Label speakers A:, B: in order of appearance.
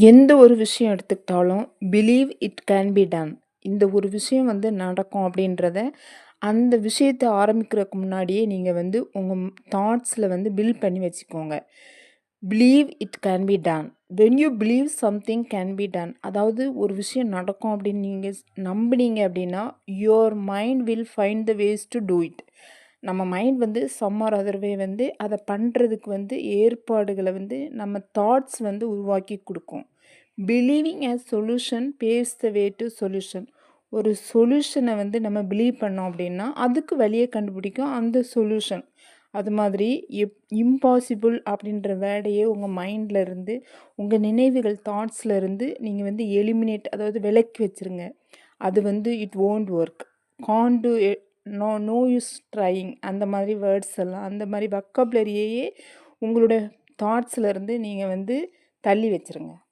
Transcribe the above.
A: எந்த ஒரு விஷயம் எடுத்துக்கிட்டாலும் believe it can be ton. இந்த ஒரு விஷயம் வந்து நடக்கும் அப்படின்றத, அந்த விஷயத்த ஆரம்பிக்கிறதுக்கு முன்னாடியே நீங்க வந்து உங்க தாட்ஸ்ல வந்து பில்ட் பண்ணி வச்சுக்கோங்க. Believe it can be done. When you believe something can be done. அதாவது ஒரு விஷயம் நடக்கும் அப்படின்னு நீங்க நம்புனீங்க அப்படின்னா, your mind will find the ways to do it. நம்ம மைண்ட் வந்து சம் ஆர் அதர் வே வந்து அதை பண்ணுறதுக்கு வந்து ஏற்பாடுகளை வந்து நம்ம தாட்ஸ் வந்து உருவாக்கி கொடுக்கும். Believing as solution paves the way to solution. ஒரு சொல்யூஷனை வந்து நம்ம பிலீவ் பண்ணோம் அப்படின்னா அதுக்கு வழியை கண்டுபிடிக்கும் அந்த சொல்யூஷன். அது மாதிரி இம்பாசிபிள் அப்படின்ற வேர்டையே உங்கள் மைண்டில் இருந்து உங்கள் நினைவுகள் தாட்ஸில் இருந்து நீங்கள் வந்து எலிமினேட், அதாவது விலக்கி வச்சுருங்க. அது வந்து it won't work, can't do, no use trying, அந்த மாதிரி வேர்ட்ஸ் எல்லாம், அந்த மாதிரி வக்காபுலரியையே உங்களோட தாட்ஸில் இருந்து நீங்கள் வந்து தள்ளி வச்சுருங்க.